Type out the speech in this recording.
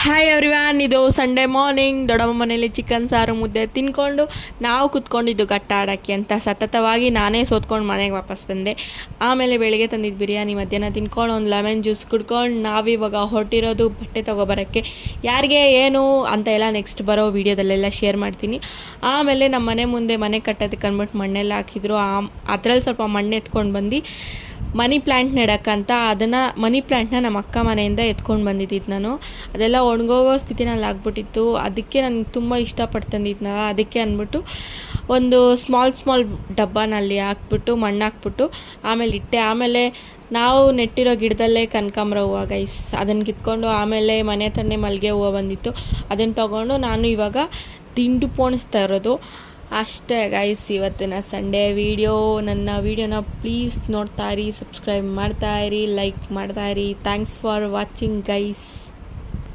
Hi everyone, ಇದು Sunday morning. ದೊಡ್ಡಮ್ಮ ಮನೇಲಿ ಚಿಕನ್ ಸಾರು ಮುದ್ದೆ ತಿನ್ಕೊಂಡು ನಾವು ಕೂತ್ಕೊಂಡಿದ್ದು ಗಟ್ಟ ಆಡೋಕ್ಕೆ ಅಂತ ಸತತವಾಗಿ ನಾನೇ ಸೋತ್ಕೊಂಡು ಮನೆಗೆ ವಾಪಸ್ ಬಂದೆ. ಆಮೇಲೆ ಬೆಳಗ್ಗೆ ತಂದಿದ್ದು ಬಿರಿಯಾನಿ ಮಧ್ಯಾಹ್ನ ತಿನ್ಕೊಂಡು ಒಂದು ಲೆಮನ್ ಜ್ಯೂಸ್ ಕುಡ್ಕೊಂಡು ನಾವಿವಾಗ ಹೊರಟಿರೋದು ಬಟ್ಟೆ ತೊಗೊಬರೋಕ್ಕೆ. ಯಾರಿಗೆ ಏನು ಅಂತ ಎಲ್ಲ ನೆಕ್ಸ್ಟ್ ಬರೋ ವೀಡಿಯೋದಲ್ಲೆಲ್ಲ ಶೇರ್ ಮಾಡ್ತೀನಿ. ಆಮೇಲೆ ನಮ್ಮ ಮನೆ ಮುಂದೆ ಮನೆ ಕಟ್ಟೋದಕ್ಕೆ ಅಂದ್ಬಿಟ್ಟು ಮಣ್ಣೆಲ್ಲ ಹಾಕಿದ್ರು. ಅದರಲ್ಲಿ ಸ್ವಲ್ಪ ಮಣ್ಣು ಎತ್ಕೊಂಡು ಬಂದು ಮನಿ ಪ್ಲ್ಯಾಂಟ್ ನೆಡೋಕ್ಕಂತ ಮನಿ ಪ್ಲ್ಯಾಂಟ್ನ ನಮ್ಮ ಅಕ್ಕ ಮನೆಯಿಂದ ಎತ್ಕೊಂಡು ಬಂದಿದ್ದಿದ್ದು ನಾನು. ಅದೆಲ್ಲ ಒಣಗೋಗೋ ಸ್ಥಿತಿನಲ್ಲಿ ಆಗ್ಬಿಟ್ಟಿತ್ತು. ಅದಕ್ಕೆ ನನಗೆ ತುಂಬ ಇಷ್ಟಪಟ್ಟು ತಂದಿದ್ನಲ್ಲ, ಅದಕ್ಕೆ ಅಂದ್ಬಿಟ್ಟು ಒಂದು ಸ್ಮಾಲ್ ಡಬ್ಬನಲ್ಲಿ ಹಾಕ್ಬಿಟ್ಟು ಮಣ್ಣು ಹಾಕ್ಬಿಟ್ಟು ಆಮೇಲೆ ಇಟ್ಟೆ. ಆಮೇಲೆ ನಾವು ನೆಟ್ಟಿರೋ ಗಿಡದಲ್ಲೇ ಕನಕಾಂಬರ ಹೂವು ಗೈಸ್, ಅದನ್ನು ಕಿತ್ಕೊಂಡು ಆಮೇಲೆ ಮನೆ ಹತ್ರನೇ ಮಲ್ಲಿಗೆ ಹೂವು ಬಂದಿತ್ತು, ಅದನ್ನು ತೊಗೊಂಡು ನಾನು ಇವಾಗ ದಿಂಡು ಪೋಣಿಸ್ತಾ ಇರೋದು ಅಷ್ಟೇ ಗೈಸ್. ಇವತ್ತಿನ ಸಂಡೇ ವೀಡಿಯೋ. ನನ್ನ ವೀಡಿಯೋನ ಪ್ಲೀಸ್ ನೋಡ್ತಾಯಿರಿ, ಸಬ್ಸ್ಕ್ರೈಬ್ ಮಾಡ್ತಾಯಿರಿ, ಲೈಕ್ ಮಾಡ್ತಾಯಿರಿ. Thanks for watching guys.